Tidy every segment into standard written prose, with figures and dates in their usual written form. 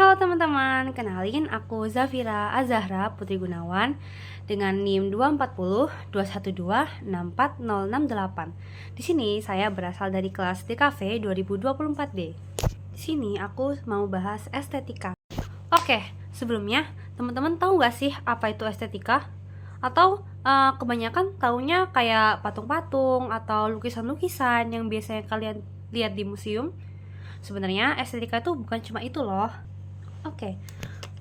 Halo teman-teman, kenalin aku Zafira Azahra Putri Gunawan dengan NIM 24021264068. Di sini saya berasal dari kelas DKV 2024D. Di sini aku mau bahas estetika. Oke, sebelumnya teman-teman tahu gak sih apa itu estetika? Atau kebanyakan taunya kayak patung-patung atau lukisan-lukisan yang biasanya kalian lihat di museum? Sebenarnya estetika itu bukan cuma itu loh. Oke,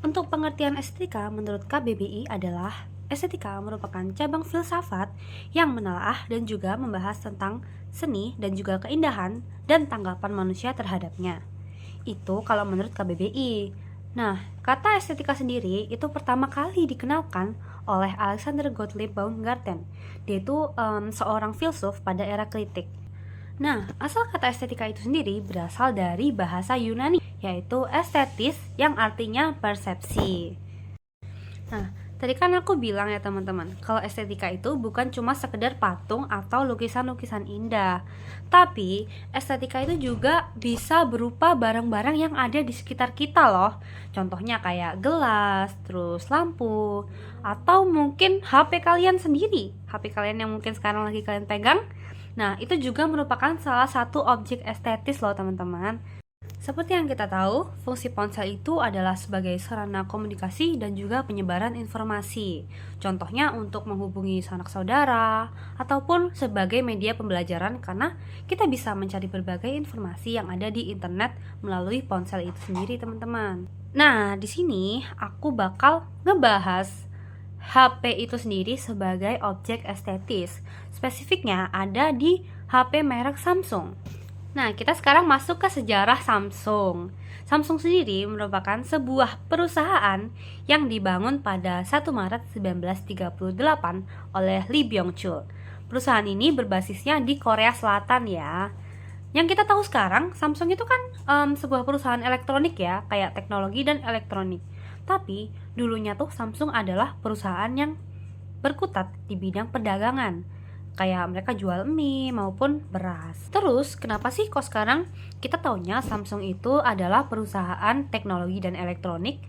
untuk pengertian estetika menurut KBBI adalah estetika merupakan cabang filsafat yang menelaah dan juga membahas tentang seni dan juga keindahan dan tanggapan manusia terhadapnya. Itu kalau menurut KBBI. Nah, kata estetika sendiri itu pertama kali dikenalkan oleh Alexander Gottlieb Baumgarten. Dia itu seorang filsuf pada era kritik. Nah, asal kata estetika itu sendiri berasal dari bahasa Yunani, yaitu estetis yang artinya persepsi. Nah, tadi kan aku bilang ya teman-teman, kalau estetika itu bukan cuma sekedar patung atau lukisan-lukisan indah. Tapi, estetika itu juga bisa berupa barang-barang yang ada di sekitar kita loh. Contohnya kayak gelas, terus lampu, atau mungkin HP kalian sendiri. HP kalian yang mungkin sekarang lagi kalian pegang. Nah, itu juga merupakan salah satu objek estetis loh teman-teman. Seperti yang kita tahu, fungsi ponsel itu adalah sebagai sarana komunikasi dan juga penyebaran informasi. Contohnya untuk menghubungi sanak saudara, ataupun sebagai media pembelajaran karena kita bisa mencari berbagai informasi yang ada di internet melalui ponsel itu sendiri teman-teman. Nah, di sini aku bakal ngebahas HP itu sendiri sebagai objek estetis. Spesifiknya ada di HP merek Samsung. Nah, kita sekarang masuk ke sejarah Samsung. Samsung sendiri merupakan sebuah perusahaan yang dibangun pada 1 Maret 1938 oleh Lee Byung-chul. Perusahaan ini berbasisnya di Korea Selatan ya. Yang kita tahu sekarang, Samsung itu kan sebuah perusahaan elektronik ya, kayak teknologi dan elektronik. Tapi dulunya tuh Samsung adalah perusahaan yang berkutat di bidang perdagangan. Kayak mereka jual mie maupun beras. Terus kenapa sih kok sekarang kita taunya Samsung itu adalah perusahaan teknologi dan elektronik?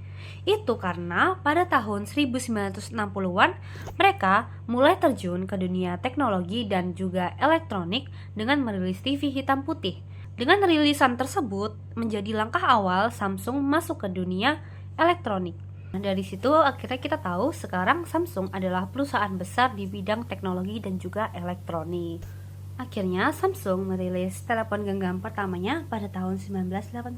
Itu karena pada tahun 1960-an mereka mulai terjun ke dunia teknologi dan juga elektronik dengan merilis TV hitam putih. Dengan rilisan tersebut menjadi langkah awal Samsung masuk ke dunia elektronik. Nah, dari situ akhirnya kita tahu sekarang Samsung adalah perusahaan besar di bidang teknologi dan juga elektronik. Akhirnya Samsung merilis telepon genggam pertamanya pada tahun 1988.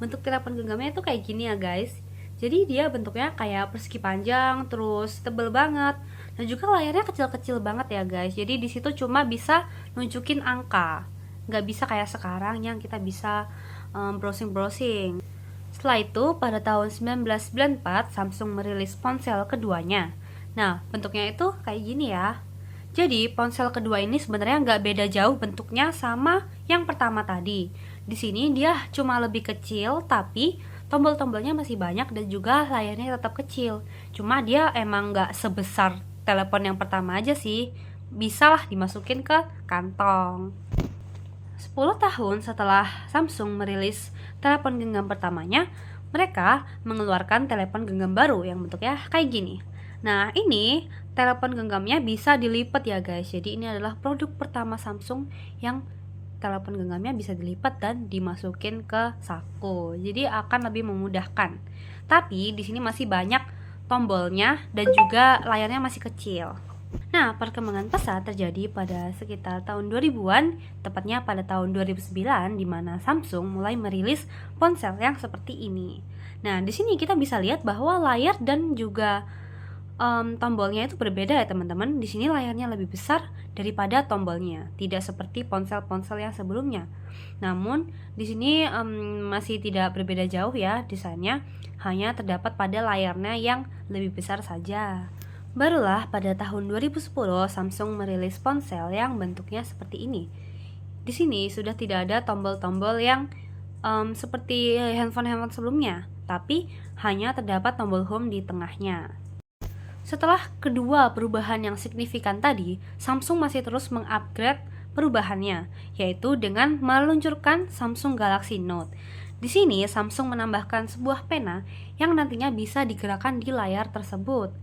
Bentuk telepon genggamnya itu kayak gini ya guys. Jadi dia bentuknya kayak persegi panjang, terus tebel banget, dan juga layarnya kecil-kecil banget ya guys. Jadi di situ cuma bisa nunjukin angka, nggak bisa kayak sekarang yang kita bisa browsing-browsing. Setelah itu, pada tahun 1994, Samsung merilis ponsel keduanya. Nah, bentuknya itu kayak gini ya. Jadi, ponsel kedua ini sebenarnya nggak beda jauh bentuknya sama yang pertama tadi. Di sini dia cuma lebih kecil, tapi tombol-tombolnya masih banyak dan juga layarnya tetap kecil. Cuma dia emang nggak sebesar telepon yang pertama aja sih. Bisa lah dimasukin ke kantong. 10 tahun setelah Samsung merilis telepon genggam pertamanya, mereka mengeluarkan telepon genggam baru yang bentuknya kayak gini. Nah, ini telepon genggamnya bisa dilipat ya guys. Jadi ini adalah produk pertama Samsung yang telepon genggamnya bisa dilipat dan dimasukin ke saku. Jadi akan lebih memudahkan. Tapi di sini masih banyak tombolnya dan juga layarnya masih kecil. Nah, perkembangan pesat terjadi pada sekitar tahun 2000-an, tepatnya pada tahun 2009, di mana Samsung mulai merilis ponsel yang seperti ini. Nah, di sini kita bisa lihat bahwa layar dan juga tombolnya itu berbeda ya teman-teman. Di sini layarnya lebih besar daripada tombolnya, tidak seperti ponsel-ponsel yang sebelumnya. Namun, di sini masih tidak berbeda jauh ya desainnya, hanya terdapat pada layarnya yang lebih besar saja. Barulah pada tahun 2010 Samsung merilis ponsel yang bentuknya seperti ini. Di sini sudah tidak ada tombol-tombol yang seperti handphone-handphone sebelumnya, tapi hanya terdapat tombol home di tengahnya. Setelah kedua perubahan yang signifikan tadi, Samsung masih terus mengupgrade perubahannya, yaitu dengan meluncurkan Samsung Galaxy Note. Di sini Samsung menambahkan sebuah pena yang nantinya bisa digerakkan di layar tersebut.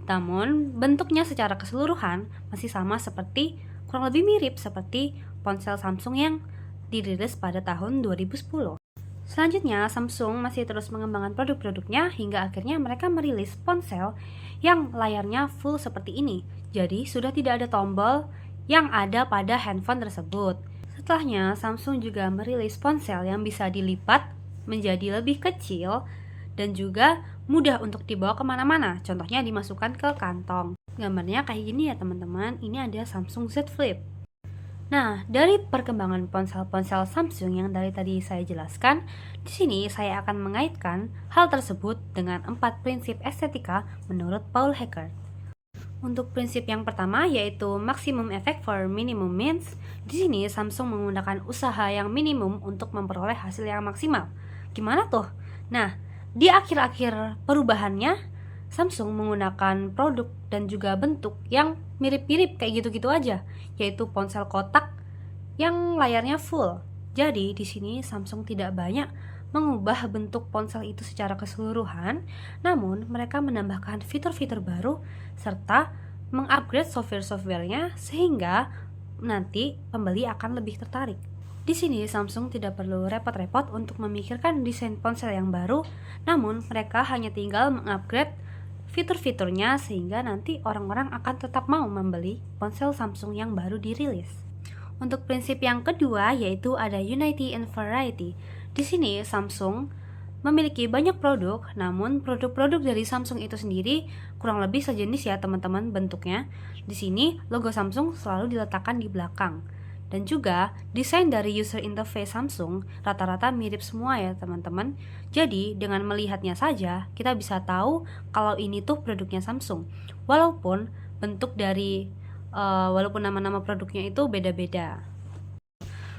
Namun, bentuknya secara keseluruhan masih sama seperti, kurang lebih mirip seperti ponsel Samsung yang dirilis pada tahun 2010. Selanjutnya, Samsung masih terus mengembangkan produk-produknya hingga akhirnya mereka merilis ponsel yang layarnya full seperti ini. Jadi, sudah tidak ada tombol yang ada pada handphone tersebut. Setelahnya, Samsung juga merilis ponsel yang bisa dilipat menjadi lebih kecil dan juga mudah untuk dibawa kemana-mana. Contohnya dimasukkan ke kantong. Gambarnya kayak gini ya teman-teman. Ini ada Samsung Z Flip. Nah, dari perkembangan ponsel-ponsel Samsung yang dari tadi saya jelaskan, di sini saya akan mengaitkan hal tersebut dengan 4 prinsip estetika menurut Paul Hacker. Untuk prinsip yang pertama yaitu maximum effect for minimum means. Di sini Samsung menggunakan usaha yang minimum untuk memperoleh hasil yang maksimal. Gimana tuh? Nah, di akhir-akhir perubahannya Samsung menggunakan produk dan juga bentuk yang mirip-mirip kayak gitu-gitu aja, yaitu ponsel kotak yang layarnya full. Jadi di sini Samsung tidak banyak mengubah bentuk ponsel itu secara keseluruhan, namun mereka menambahkan fitur-fitur baru serta mengupgrade software-softwarenya sehingga nanti pembeli akan lebih tertarik. Di sini Samsung tidak perlu repot-repot untuk memikirkan desain ponsel yang baru, namun mereka hanya tinggal mengupgrade fitur-fiturnya sehingga nanti orang-orang akan tetap mau membeli ponsel Samsung yang baru dirilis. Untuk prinsip yang kedua yaitu ada unity and variety. Di sini Samsung memiliki banyak produk, namun produk-produk dari Samsung itu sendiri kurang lebih sejenis ya teman-teman bentuknya. Di sini logo Samsung selalu diletakkan di belakang. Dan juga desain dari user interface Samsung rata-rata mirip semua ya teman-teman. Jadi dengan melihatnya saja kita bisa tahu kalau ini tuh produknya Samsung. Walaupun bentuk dari walaupun nama-nama produknya itu beda-beda.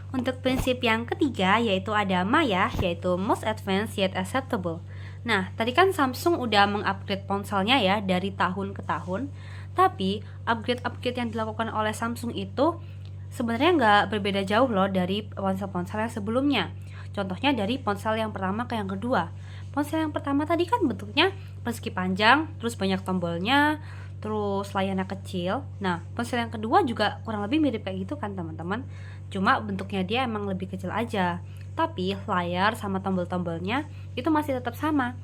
Untuk prinsip yang ketiga yaitu ada MAYA, yaitu Most Advanced Yet Acceptable. Nah, tadi kan Samsung udah mengupgrade ponselnya ya dari tahun ke tahun, tapi upgrade-upgrade yang dilakukan oleh Samsung itu sebenarnya nggak berbeda jauh loh dari ponsel-ponsel yang sebelumnya. Contohnya dari ponsel yang pertama ke yang kedua. Ponsel yang pertama tadi kan bentuknya persegi panjang, terus banyak tombolnya, terus layarnya kecil. Nah, ponsel yang kedua juga kurang lebih mirip kayak gitu kan teman-teman. Cuma bentuknya dia emang lebih kecil aja. Tapi layar sama tombol-tombolnya itu masih tetap sama.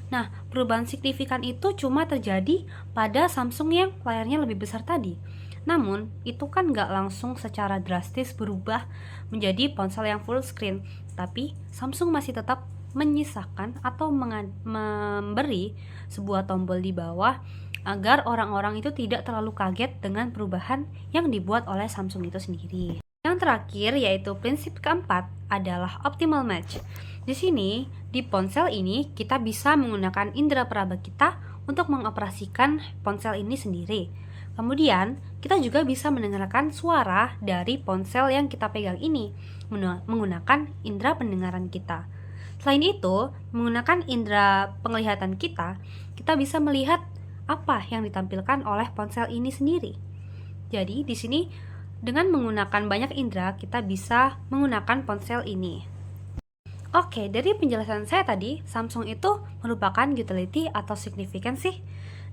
Nah, perubahan signifikan itu cuma terjadi pada Samsung yang layarnya lebih besar tadi. Namun, itu kan nggak langsung secara drastis berubah menjadi ponsel yang full screen. Tapi, Samsung masih tetap menyisakan atau memberi sebuah tombol di bawah agar orang-orang itu tidak terlalu kaget dengan perubahan yang dibuat oleh Samsung itu sendiri. Yang terakhir yaitu prinsip keempat adalah optimal match. Di sini, di ponsel ini kita bisa menggunakan indera peraba kita untuk mengoperasikan ponsel ini sendiri. Kemudian, kita juga bisa mendengarkan suara dari ponsel yang kita pegang ini menggunakan indera pendengaran kita. Selain itu, menggunakan indera penglihatan kita bisa melihat apa yang ditampilkan oleh ponsel ini sendiri. Jadi, di sini dengan menggunakan banyak indera, kita bisa menggunakan ponsel ini. Oke, dari penjelasan saya tadi, Samsung itu merupakan utility atau significant sih?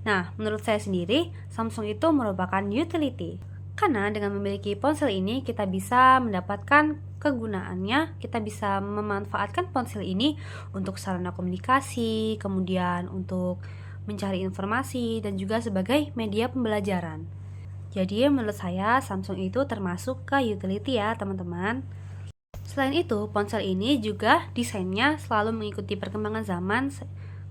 Nah, menurut saya sendiri, Samsung itu merupakan utility. Karena dengan memiliki ponsel ini, kita bisa mendapatkan kegunaannya, kita bisa memanfaatkan ponsel ini untuk sarana komunikasi, kemudian untuk mencari informasi, dan juga sebagai media pembelajaran. Jadi menurut saya Samsung itu termasuk ke utility ya teman-teman. Selain itu, ponsel ini juga desainnya selalu mengikuti perkembangan zaman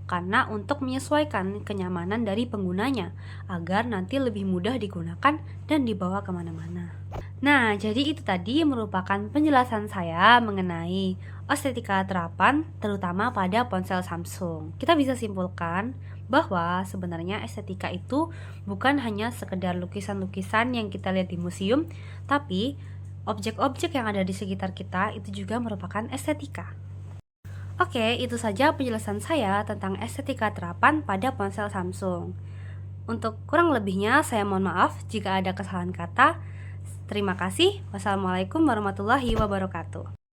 karena untuk menyesuaikan kenyamanan dari penggunanya agar nanti lebih mudah digunakan dan dibawa kemana-mana. Nah, jadi itu tadi merupakan penjelasan saya mengenai estetika terapan terutama pada ponsel Samsung. Kita bisa simpulkan bahwa sebenarnya estetika itu bukan hanya sekedar lukisan-lukisan yang kita lihat di museum, tapi objek-objek yang ada di sekitar kita itu juga merupakan estetika. Oke, itu saja penjelasan saya tentang estetika terapan pada ponsel Samsung. Untuk kurang lebihnya saya mohon maaf jika ada kesalahan kata. Terima kasih. Wassalamualaikum warahmatullahi wabarakatuh.